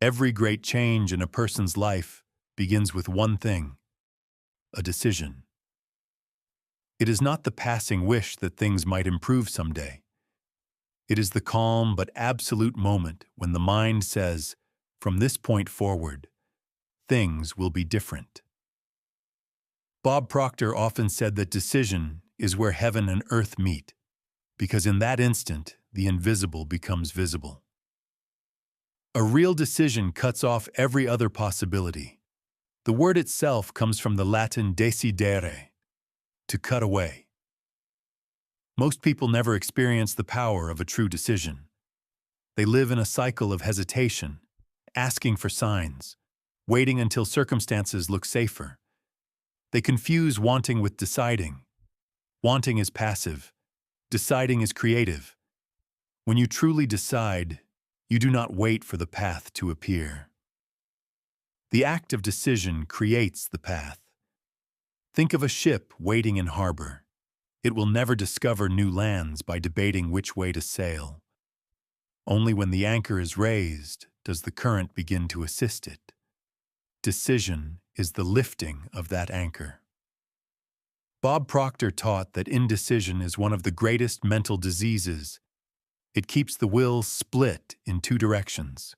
Every great change in a person's life begins with one thing: a decision. It is not the passing wish that things might improve someday. It is the calm but absolute moment when the mind says, from this point forward, things will be different. Bob Proctor often said that decision is where heaven and earth meet, because in that instant, the invisible becomes visible. A real decision cuts off every other possibility. The word itself comes from the Latin decidere, to cut away. Most people never experience the power of a true decision. They live in a cycle of hesitation, asking for signs, waiting until circumstances look safer. They confuse wanting with deciding. Wanting is passive. Deciding is creative. When you truly decide, you do not wait for the path to appear. The act of decision creates the path. Think of a ship waiting in harbor. It will never discover new lands by debating which way to sail. Only when the anchor is raised does the current begin to assist it. Decision is the lifting of that anchor. Bob Proctor taught that indecision is one of the greatest mental diseases. It keeps the will split in two directions.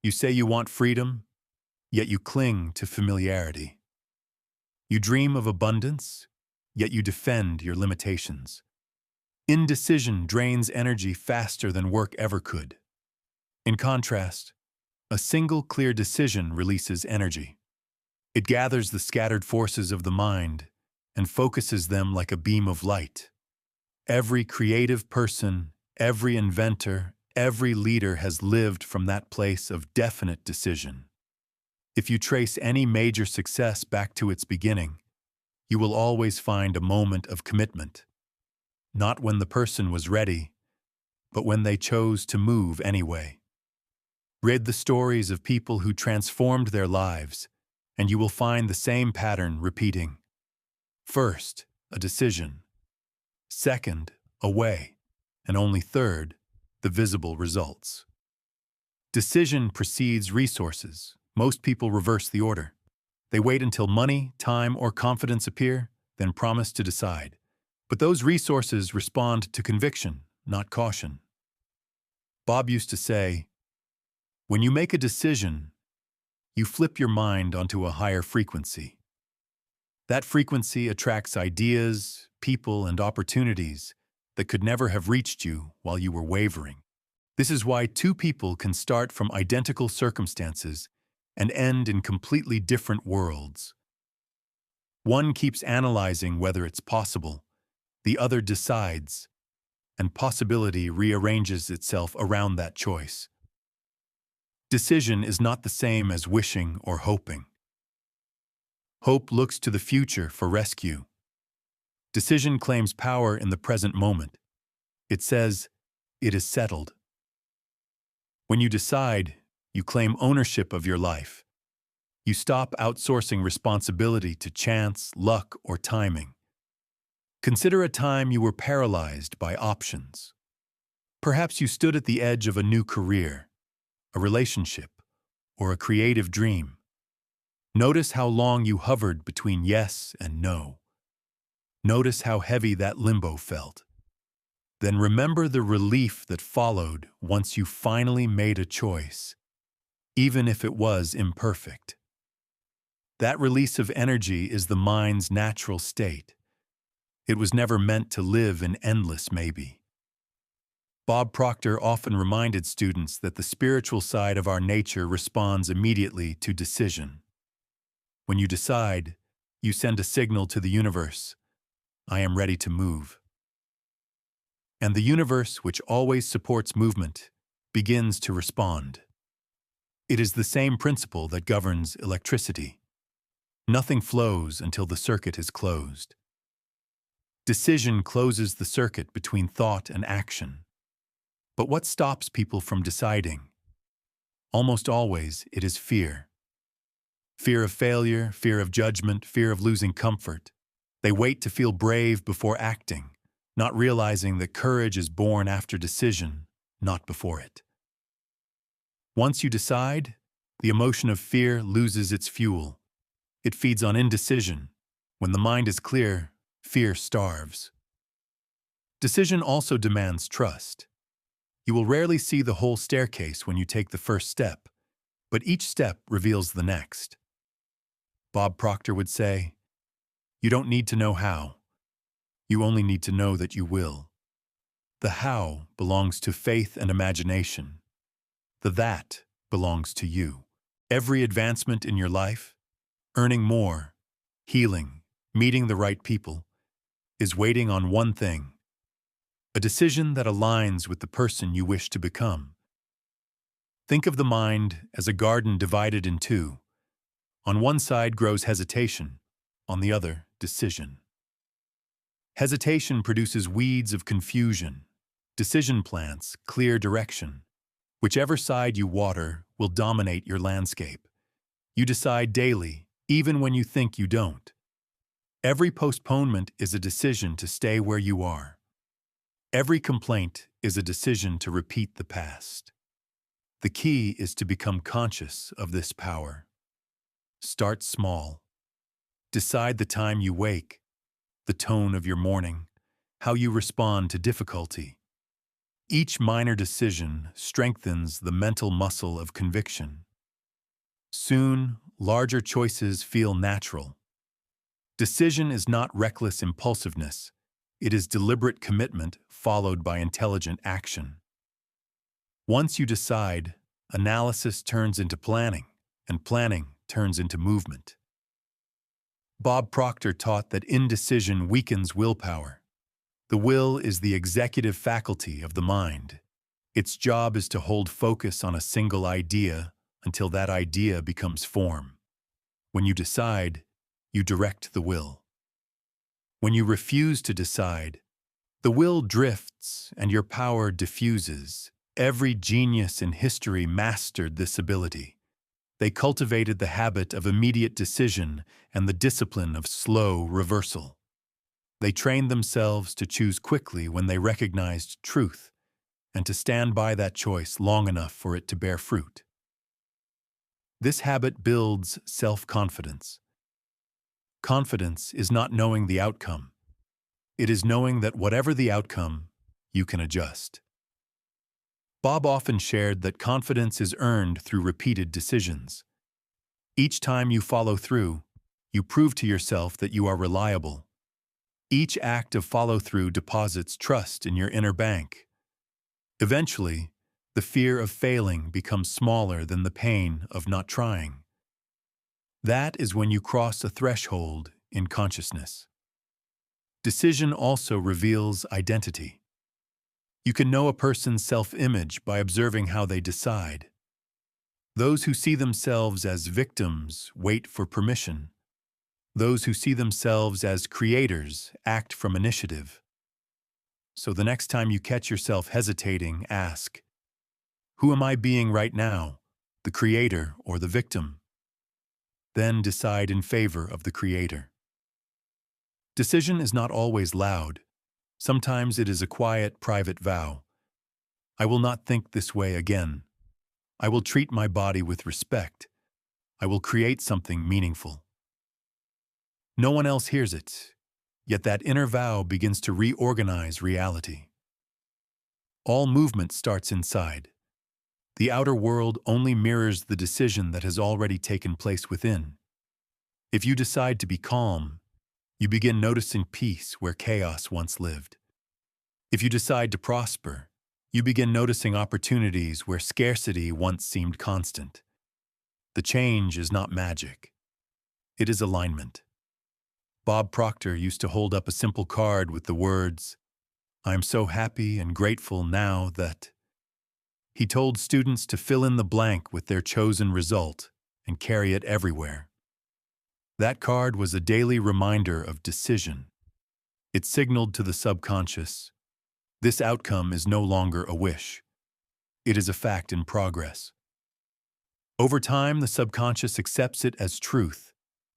You say you want freedom, yet you cling to familiarity. You dream of abundance, yet you defend your limitations. Indecision drains energy faster than work ever could. In contrast, a single clear decision releases energy. It gathers the scattered forces of the mind and focuses them like a beam of light. Every creative person, every inventor, every leader has lived from that place of definite decision. If you trace any major success back to its beginning, you will always find a moment of commitment. Not when the person was ready, but when they chose to move anyway. Read the stories of people who transformed their lives, and you will find the same pattern repeating. First, a decision. Second, a way. And only third, the visible results. Decision precedes resources. Most people reverse the order. They wait until money, time, or confidence appear, then promise to decide. But those resources respond to conviction, not caution. Bob used to say, when you make a decision, you flip your mind onto a higher frequency. That frequency attracts ideas, people, and opportunities that could never have reached you while you were wavering. This is why two people can start from identical circumstances and end in completely different worlds. One keeps analyzing whether it's possible, the other decides, and possibility rearranges itself around that choice. Decision is not the same as wishing or hoping. Hope looks to the future for rescue. Decision claims power in the present moment. It says, it is settled. When you decide, you claim ownership of your life. You stop outsourcing responsibility to chance, luck, or timing. Consider a time you were paralyzed by options. Perhaps you stood at the edge of a new career, a relationship, or a creative dream. Notice how long you hovered between yes and no. Notice how heavy that limbo felt. Then remember the relief that followed once you finally made a choice, even if it was imperfect. That release of energy is the mind's natural state. It was never meant to live in endless maybe. Bob Proctor often reminded students that the spiritual side of our nature responds immediately to decision. When you decide, you send a signal to the universe, I am ready to move. And the universe, which always supports movement, begins to respond. It is the same principle that governs electricity. Nothing flows until the circuit is closed. Decision closes the circuit between thought and action. But what stops people from deciding? Almost always, it is fear. Fear of failure, fear of judgment, fear of losing comfort. They wait to feel brave before acting, not realizing that courage is born after decision, not before it. Once you decide, the emotion of fear loses its fuel. It feeds on indecision. When the mind is clear, fear starves. Decision also demands trust. You will rarely see the whole staircase when you take the first step, but each step reveals the next. Bob Proctor would say, "You don't need to know how. You only need to know that you will." The how belongs to faith and imagination. The that belongs to you. Every advancement in your life, earning more, healing, meeting the right people, is waiting on one thing: a decision that aligns with the person you wish to become. Think of the mind as a garden divided in two. On one side grows hesitation, on the other, decision. Hesitation produces weeds of confusion. Decision plants clear direction. Whichever side you water will dominate your landscape. You decide daily, even when you think you don't. Every postponement is a decision to stay where you are. Every complaint is a decision to repeat the past. The key is to become conscious of this power. Start small. Decide the time you wake, the tone of your morning, how you respond to difficulty. Each minor decision strengthens the mental muscle of conviction. Soon, larger choices feel natural. Decision is not reckless impulsiveness. It is deliberate commitment followed by intelligent action. Once you decide, analysis turns into planning, and planning turns into movement. Bob Proctor taught that indecision weakens willpower. The will is the executive faculty of the mind. Its job is to hold focus on a single idea until that idea becomes form. When you decide, you direct the will. When you refuse to decide, the will drifts and your power diffuses. Every genius in history mastered this ability. They cultivated the habit of immediate decision and the discipline of slow reversal. They trained themselves to choose quickly when they recognized truth, and to stand by that choice long enough for it to bear fruit. This habit builds self-confidence. Confidence is not knowing the outcome. It is knowing that whatever the outcome, you can adjust. Bob often shared that confidence is earned through repeated decisions. Each time you follow through, you prove to yourself that you are reliable. Each act of follow-through deposits trust in your inner bank. Eventually, the fear of failing becomes smaller than the pain of not trying. That is when you cross a threshold in consciousness. Decision also reveals identity. You can know a person's self-image by observing how they decide. Those who see themselves as victims wait for permission. Those who see themselves as creators act from initiative. So the next time you catch yourself hesitating, ask, who am I being right now, the creator or the victim? Then decide in favor of the creator. Decision is not always loud. Sometimes it is a quiet, private vow. I will not think this way again. I will treat my body with respect. I will create something meaningful. No one else hears it, yet that inner vow begins to reorganize reality. All movement starts inside. The outer world only mirrors the decision that has already taken place within. If you decide to be calm, you begin noticing peace where chaos once lived. If you decide to prosper, you begin noticing opportunities where scarcity once seemed constant. The change is not magic. It is alignment. Bob Proctor used to hold up a simple card with the words, "I am so happy and grateful now that..." He told students to fill in the blank with their chosen result and carry it everywhere. That card was a daily reminder of decision. It signaled to the subconscious, this outcome is no longer a wish. It is a fact in progress. Over time, the subconscious accepts it as truth,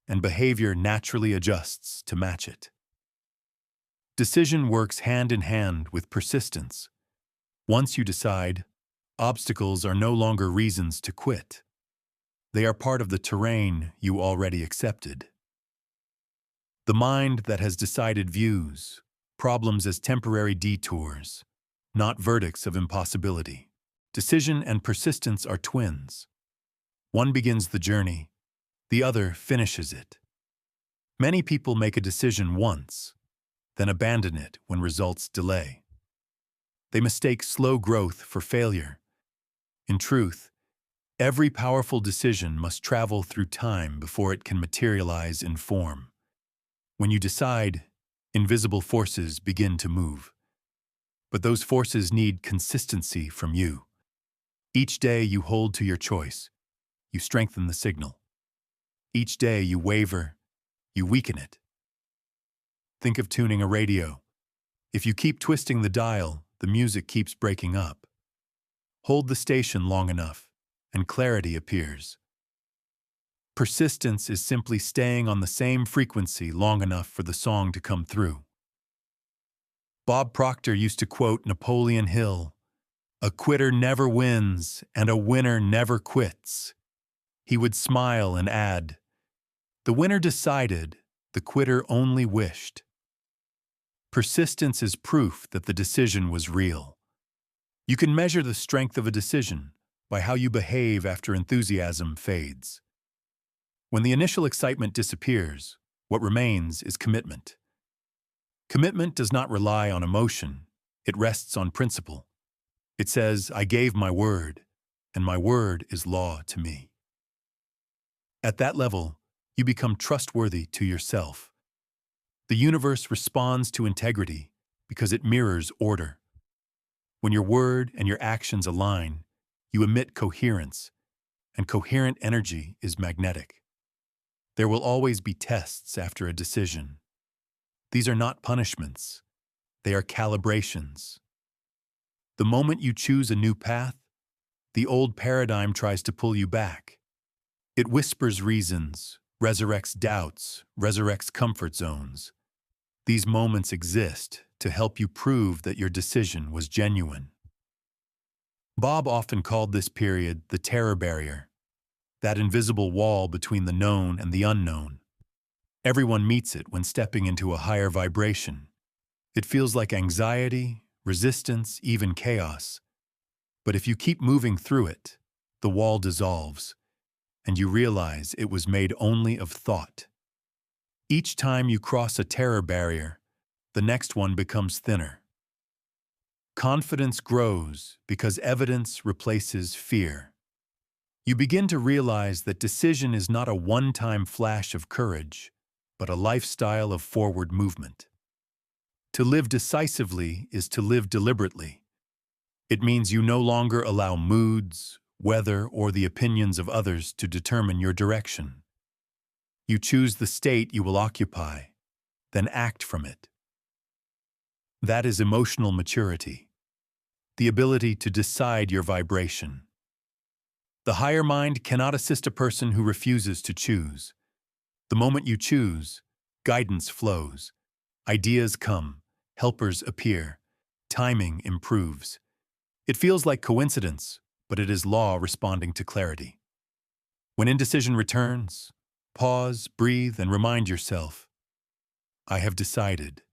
and behavior naturally adjusts to match it. Decision works hand in hand with persistence. Once you decide, Obstacles are no longer reasons to quit. They are part of the terrain you already accepted. The mind that has decided views problems as temporary detours, not verdicts of impossibility. Decision and persistence are twins. One begins the journey, the other finishes it. Many people make a decision once, then abandon it when results delay. They mistake slow growth for failure. In truth, every powerful decision must travel through time before it can materialize in form. When you decide, invisible forces begin to move. But those forces need consistency from you. Each day you hold to your choice, you strengthen the signal. Each day you waver, you weaken it. Think of tuning a radio. If you keep twisting the dial, the music keeps breaking up. Hold the station long enough, and clarity appears. Persistence is simply staying on the same frequency long enough for the song to come through. Bob Proctor used to quote Napoleon Hill, "A quitter never wins, and a winner never quits." He would smile and add, "The winner decided, the quitter only wished." Persistence is proof that the decision was real. You can measure the strength of a decision by how you behave after enthusiasm fades. When the initial excitement disappears, what remains is commitment. Commitment does not rely on emotion, it rests on principle. It says, "I gave my word, and my word is law to me." At that level, you become trustworthy to yourself. The universe responds to integrity because it mirrors order. When your word and your actions align, you emit coherence, and coherent energy is magnetic. There will always be tests after a decision. These are not punishments. They are calibrations. The moment you choose a new path, the old paradigm tries to pull you back. It whispers reasons, resurrects doubts, resurrects comfort zones. These moments exist to help you prove that your decision was genuine. Bob often called this period the terror barrier, that invisible wall between the known and the unknown. Everyone meets it when stepping into a higher vibration. It feels like anxiety, resistance, even chaos. But if you keep moving through it, the wall dissolves, and you realize it was made only of thought. Each time you cross a terror barrier, the next one becomes thinner. Confidence grows because evidence replaces fear. You begin to realize that decision is not a one-time flash of courage, but a lifestyle of forward movement. To live decisively is to live deliberately. It means you no longer allow moods, weather, or the opinions of others to determine your direction. You choose the state you will occupy, then act from it. That is emotional maturity, the ability to decide your vibration. The higher mind cannot assist a person who refuses to choose. The moment you choose, guidance flows, ideas come, helpers appear, timing improves. It feels like coincidence, but it is law responding to clarity. When indecision returns, pause, breathe, and remind yourself, "I have decided."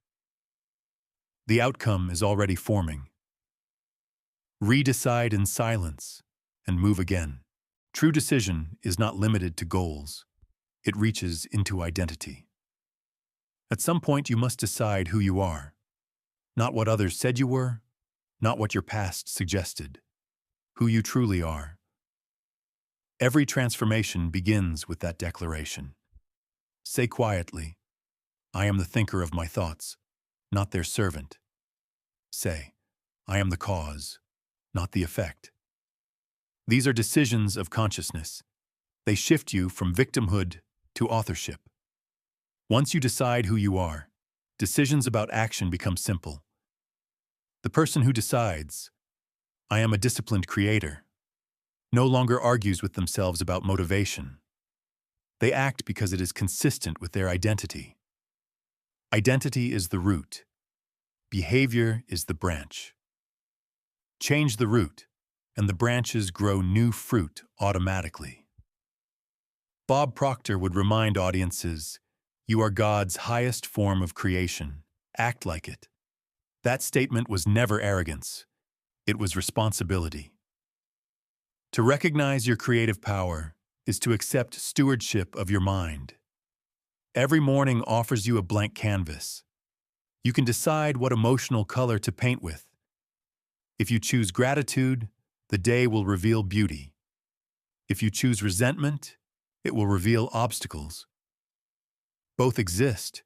The outcome is already forming. Redecide in silence and move again. True decision is not limited to goals. It reaches into identity. At some point, you must decide who you are. Not what others said you were, not what your past suggested. Who you truly are. Every transformation begins with that declaration. Say quietly, "I am the thinker of my thoughts, not their servant." Say, "I am the cause, not the effect." These are decisions of consciousness. They shift you from victimhood to authorship. Once you decide who you are, decisions about action become simple. The person who decides, "I am a disciplined creator," no longer argues with themselves about motivation. They act because it is consistent with their identity. Identity is the root. Behavior is the branch. Change the root, and the branches grow new fruit automatically. Bob Proctor would remind audiences, "You are God's highest form of creation. Act like it." That statement was never arrogance. It was responsibility. To recognize your creative power is to accept stewardship of your mind. Every morning offers you a blank canvas. You can decide what emotional color to paint with. If you choose gratitude, the day will reveal beauty. If you choose resentment, it will reveal obstacles. Both exist.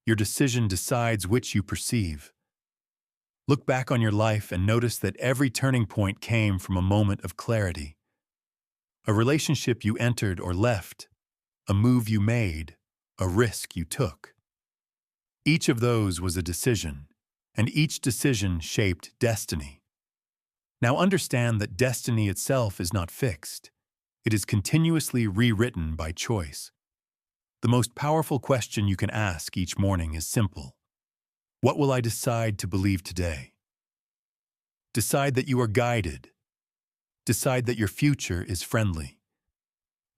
Your decision decides which you perceive. Look back on your life and notice that every turning point came from a moment of clarity. A relationship you entered or left, a move you made, a risk you took. Each of those was a decision, and each decision shaped destiny. Now understand that destiny itself is not fixed. It is continuously rewritten by choice. The most powerful question you can ask each morning is simple. What will I decide to believe today? Decide that you are guided. Decide that your future is friendly.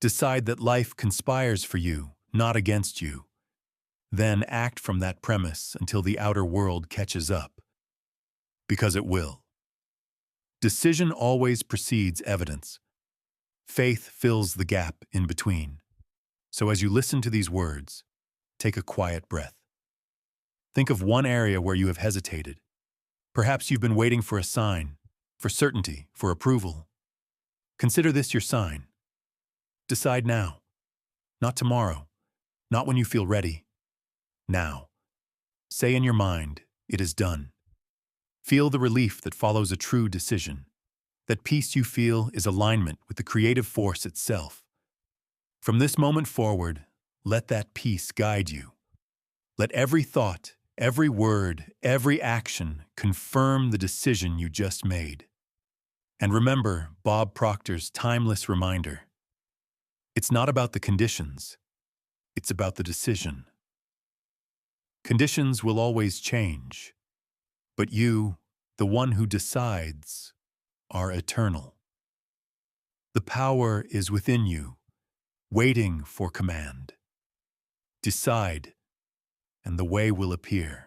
Decide that life conspires for you, not against you. Then act from that premise until the outer world catches up. Because it will. Decision always precedes evidence. Faith fills the gap in between. So as you listen to these words, take a quiet breath. Think of one area where you have hesitated. Perhaps you've been waiting for a sign, for certainty, for approval. Consider this your sign. Decide now. Not tomorrow. Not when you feel ready. Now. Say in your mind, "It is done." Feel the relief that follows a true decision. That peace you feel is alignment with the creative force itself. From this moment forward, let that peace guide you. Let every thought, every word, every action confirm the decision you just made. And remember Bob Proctor's timeless reminder. It's not about the conditions. It's about the decision. Conditions will always change. But you, the one who decides, are eternal. The power is within you, waiting for command. Decide, and the way will appear.